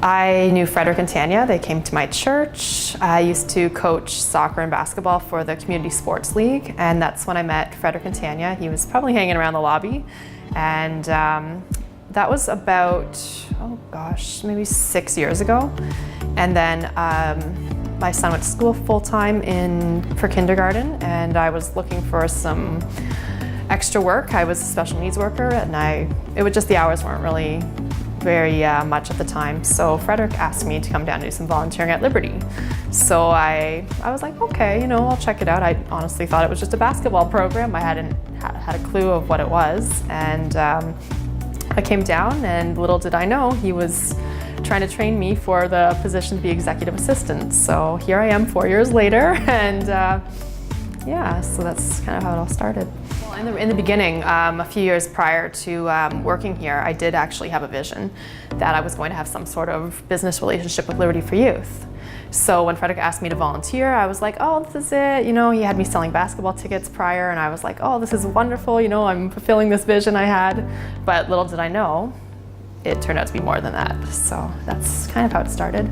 I knew Frederick and Tanya. They came to my church. I used to coach soccer and basketball for the Community Sports League, and that's when I met Frederick and Tanya. He was probably hanging around the lobby, and that was about, oh gosh, maybe 6 years ago. And then my son went to school full-time for kindergarten, and I was looking for some extra work. I was a special needs worker, and it was just the hours weren't really very much at the time. So Frederick asked me to come down and do some volunteering at Liberty. So I was like, okay, I'll check it out. I honestly thought it was just a basketball program. I hadn't had a clue of what it was. And I came down, and little did I know he was trying to train me for the position to be executive assistant. So here I am 4 years later, and yeah, so that's kind of how it all started. Well, in the beginning, a few years prior to working here, I did actually have a vision that I was going to have some sort of business relationship with Liberty for Youth. So when Frederick asked me to volunteer, I was like, oh, this is it. He had me selling basketball tickets prior, and I was like, oh, this is wonderful. I'm fulfilling this vision I had. But little did I know, it turned out to be more than that. So that's kind of how it started.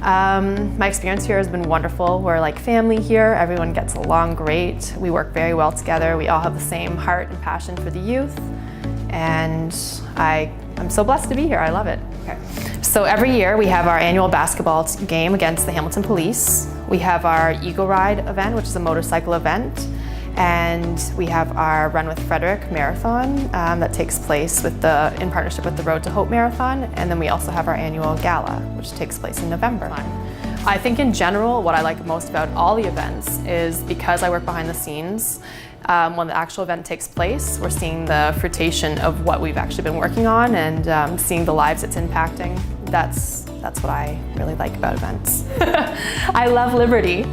My experience here has been wonderful. We're like family here. Everyone gets along great. We work very well together. We all have the same heart and passion for the youth. And I'm so blessed to be here. I love it. Okay. So every year we have our annual basketball game against the Hamilton Police. We have our Eagle Ride event, which is a motorcycle event. And we have our Run with Frederick marathon that takes place in partnership with the Road to Hope Marathon. And then we also have our annual gala, which takes place in November. I think in general, what I like most about all the events is because I work behind the scenes, when the actual event takes place, we're seeing the fruition of what we've actually been working on and seeing the lives it's impacting. That's what I really like about events. I love Liberty.